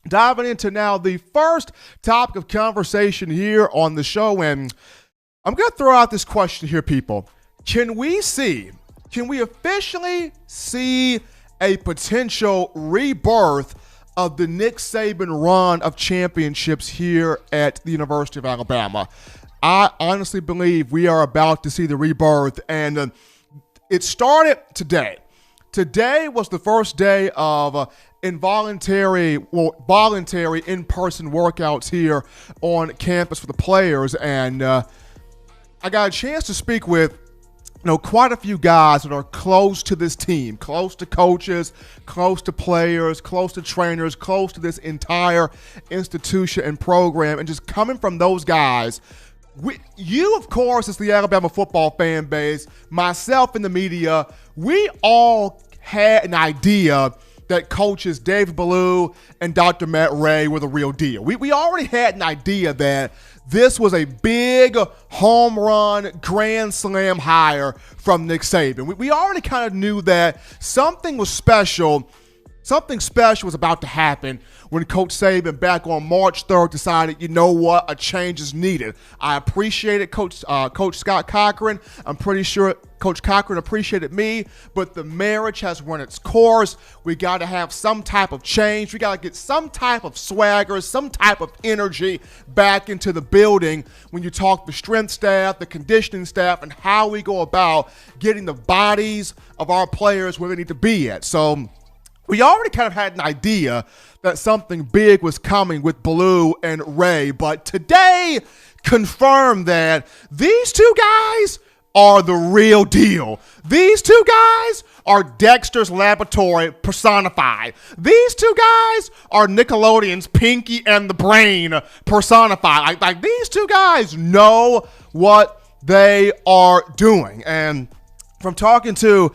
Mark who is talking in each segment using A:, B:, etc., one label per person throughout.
A: diving into now the first topic of conversation here on the show. And I'm going to throw out this question here, people. Can we officially see a potential rebirth of the Nick Saban run of championships here at the University of Alabama? I honestly believe we are about to see the rebirth, and it started today. Today was the first day of voluntary in-person workouts here on campus for the players, and I got a chance to speak with quite a few guys that are close to this team, close to coaches, close to players, close to trainers, close to this entire institution and program. And just coming from those guys, you, of course, as the Alabama football fan base, myself in the media, we all had an idea that coaches David Ballou and Dr. Matt Rhea were the real deal. We already had an idea that this was a big home run, grand slam hire from Nick Saban. We already kind of knew that something special was about to happen when Coach Saban back on March 3rd decided, you know what, a change is needed. I appreciated Coach Scott Cochran. I'm pretty sure Coach Cochran appreciated me, but the marriage has run its course. We got to have some type of change. We got to get some type of swagger, some type of energy back into the building when you talk the strength staff, the conditioning staff, and how we go about getting the bodies of our players where they need to be at. So we already kind of had an idea that something big was coming with Ballou and Rhea, but today confirmed that these two guys are the real deal. These two guys are Dexter's Laboratory personified. These two guys are Nickelodeon's Pinky and the Brain personified. Like these two guys know what they are doing. And from talking to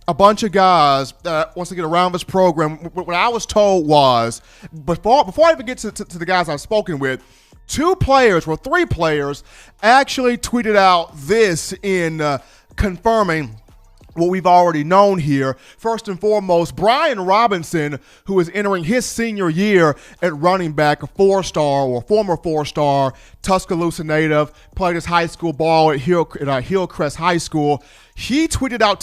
A: a bunch of guys once they get around this program, what I was told was, before I even get to the guys I've spoken with, three players actually tweeted out this in confirming what we've already known here. First and foremost, Brian Robinson, who is entering his senior year at running back, a former four-star Tuscaloosa native, played his high school ball at Hillcrest High School. He tweeted out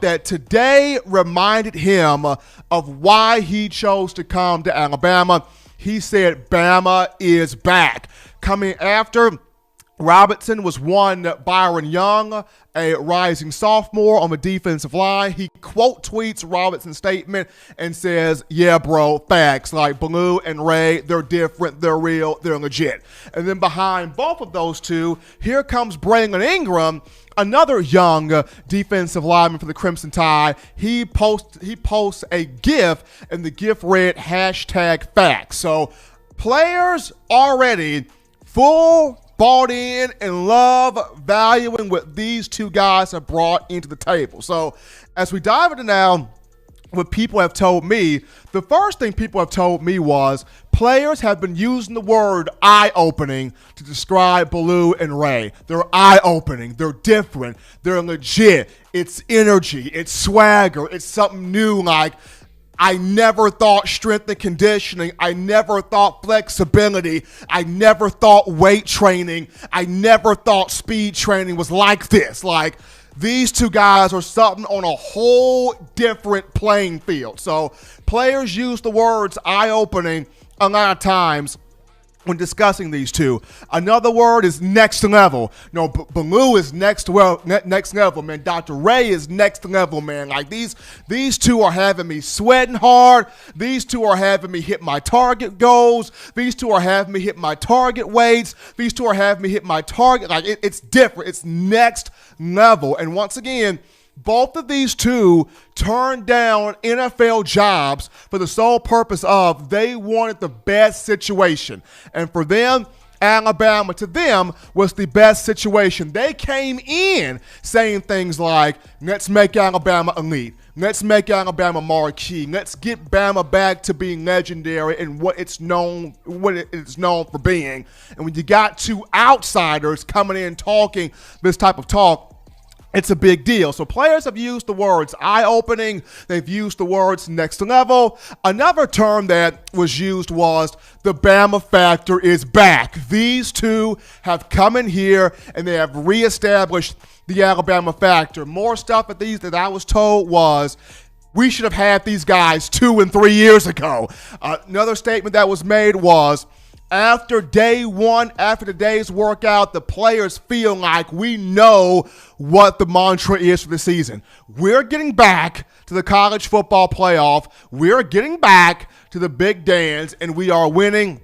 A: that today reminded him of why he chose to come to Alabama. He said Bama is back. Coming after Robinson was one Byron Young, a rising sophomore on the defensive line. He quote tweets Robinson's statement and says, yeah, bro, facts. Like Ballou and Rhea, they're different, they're real, they're legit. And then behind both of those two, here comes Braylon Ingram, another young defensive lineman for the Crimson Tide. He posts a GIF, and the GIF read #facts. So players already full bought in and love valuing what these two guys have brought into the table. So as we dive into now what people have told me, the first thing people have told me was players have been using the word eye-opening to describe Ballou and Rhea. They're eye-opening. They're different. They're legit. It's energy. It's swagger. It's something new. Like, I never thought strength and conditioning. I never thought flexibility. I never thought weight training. I never thought speed training was like this. Like, these two guys are something on a whole different playing field. So players use the words eye-opening a lot of times when discussing these two. Another word is next level. Ballou is next level, man. Dr. Rhea is next level, man. Like these two are having me sweating hard. These two are having me hit my target goals. These two are having me hit my target weights. These two are having me hit my target. Like it's different. It's next level. And once again, both of these two turned down NFL jobs for the sole purpose of they wanted the best situation. And for them, Alabama to them was the best situation. They came in saying things like, let's make Alabama elite. Let's make Alabama marquee. Let's get Bama back to being legendary and what it's known for being. And when you got two outsiders coming in talking this type of talk, it's a big deal. So players have used the words eye-opening. They've used the words next level. Another term that was used was the Bama Factor is back. These two have come in here and they have reestablished the Alabama Factor. More stuff at these that I was told was we should have had these guys 2 and 3 years ago. Another statement that was made was, after day one, after the day's workout, the players feel like we know what the mantra is for the season. We're getting back to the college football playoff. We're getting back to the big dance, and we are winning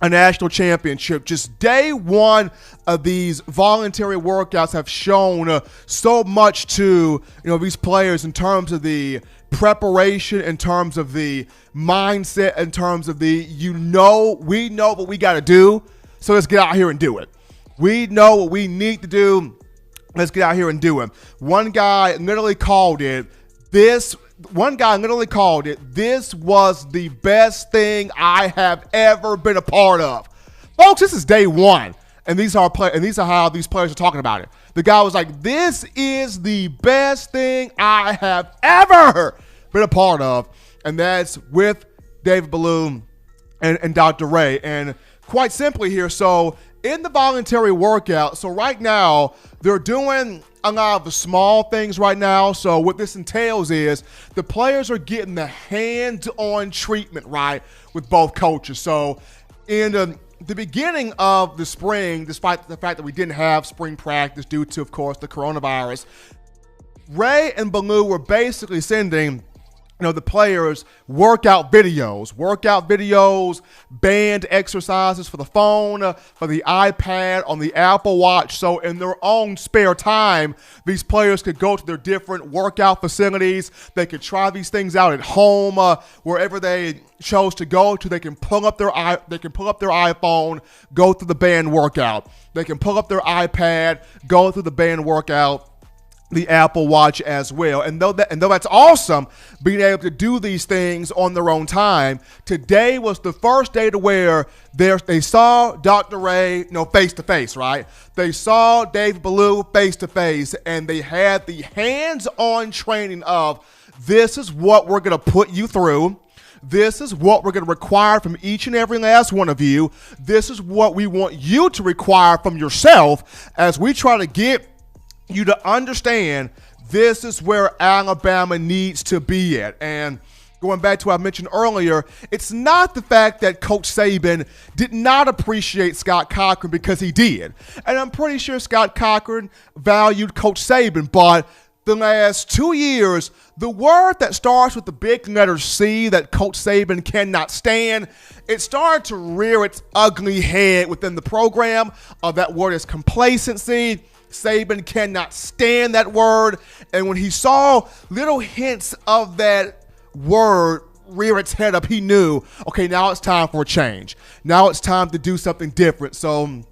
A: a national championship. Just day one of these voluntary workouts have shown so much to these players in terms of the preparation, in terms of the mindset, in terms of the we know what we got to do, so let's get out here and do it. We know what we need to do, let's get out here and do it. One guy literally called it, this was the best thing I have ever been a part of. Folks, this is day one, and these are how these players are talking about it. The guy was like, this is the best thing I have ever been a part of, and that's with David Ballou and Dr. Rhea. And quite simply here, so in the voluntary workout, so right now, they're doing a lot of the small things right now. So what this entails is the players are getting the hands-on treatment, right, with both coaches. So in the beginning of the spring, despite the fact that we didn't have spring practice due to, of course, the coronavirus, Rhea and Ballou were basically sending the players workout videos, band exercises for the phone, for the iPad, on the Apple Watch. So in their own spare time, these players could go to their different workout facilities. They could try these things out at home, wherever they chose to go to. They can pull up their iPhone, go through the band workout. They can pull up their iPad, go through the band workout, the Apple Watch as well. And though that's awesome, being able to do these things on their own time, today was the first day to where they saw Dr. Rhea, face to face, right? They saw David Ballou face to face, and they had the hands-on training of, this is what we're going to put you through. This is what we're going to require from each and every last one of you. This is what we want you to require from yourself as we try to get you to understand this is where Alabama needs to be at. And going back to what I mentioned earlier, it's not the fact that Coach Saban did not appreciate Scott Cochran, because he did. And I'm pretty sure Scott Cochran valued Coach Saban, but the last 2 years, the word that starts with the big letter C that Coach Saban cannot stand, it started to rear its ugly head within the program. That word is complacency. Saban cannot stand that word. And when he saw little hints of that word rear its head up, he knew, okay, now it's time for a change. Now it's time to do something different. So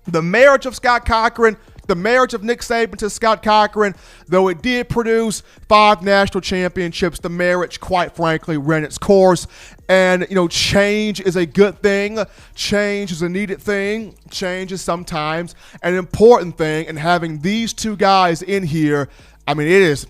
A: the marriage of Scott Cochran, the marriage of Nick Saban to Scott Cochran, though it did produce 5 national championships, the marriage, quite frankly, ran its course. And, change is a good thing. Change is a needed thing. Change is sometimes an important thing. And having these two guys in here, I mean, it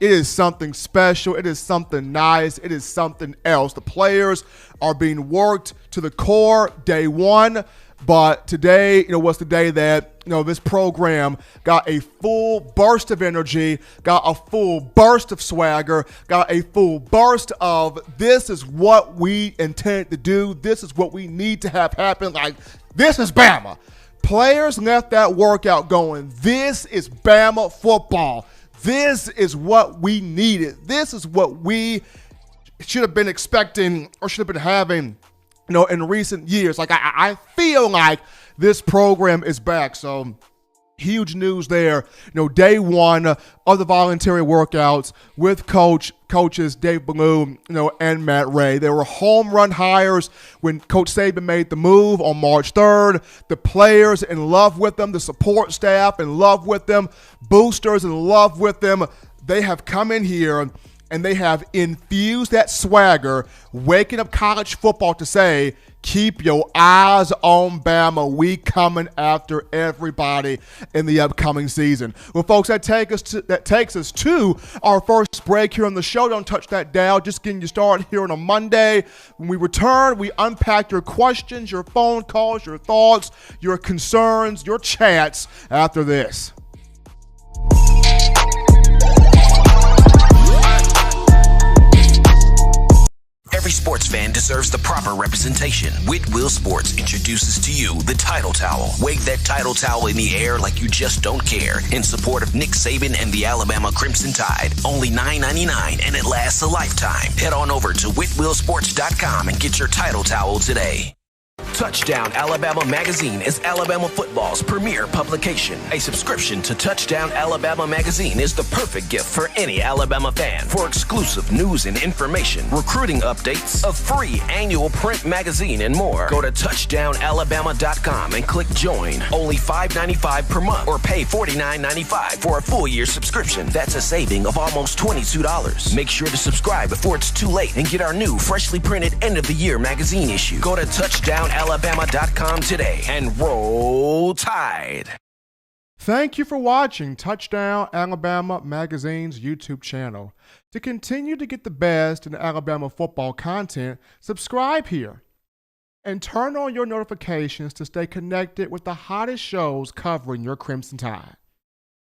A: is something special. It is something nice. It is something else. The players are being worked to the core day one. But today, was the day that, this program got a full burst of energy, got a full burst of swagger, got a full burst of, this is what we intend to do. This is what we need to have happen. Like, this is Bama. Players left that workout going, this is Bama football. This is what we needed. This is what we should have been expecting, or should have been having, in recent years. Like, I feel like this program is back. So huge news there. Day one of the voluntary workouts with coaches Dave Ballou, and Matt Rhea. They were home run hires when Coach Saban made the move on March 3rd. The players in love with them, the support staff in love with them, boosters in love with them. They have come in here and they have infused that swagger, waking up college football to say, keep your eyes on Bama. We coming after everybody in the upcoming season. Well, folks, that takes us to our first break here on the show. Don't touch that dial. Just getting you started here on a Monday. When we return, we unpack your questions, your phone calls, your thoughts, your concerns, your chats after this.
B: Every sports fan deserves the proper representation. Whitwell Sports introduces to you the Title Towel. Wave that Title Towel in the air like you just don't care in support of Nick Saban and the Alabama Crimson Tide. Only $9.99 and it lasts a lifetime. Head on over to whitwellsports.com and get your Title Towel today. Touchdown Alabama Magazine is Alabama football's premier publication. A subscription to Touchdown Alabama Magazine is the perfect gift for any Alabama fan. For exclusive news and information, recruiting updates, a free annual print magazine, and more, go to touchdownalabama.com and click join. Only $5.95 per month or pay $49.95 for a full year subscription. That's a saving of almost $22. Make sure to subscribe before it's too late and get our new freshly printed end of the year magazine issue. Go to touchdownalabama.com today and roll Tide.
A: Thank you for watching Touchdown Alabama Magazine's YouTube channel. To continue to get the best in Alabama football content, subscribe here and turn on your notifications to stay connected with the hottest shows covering your Crimson Tide.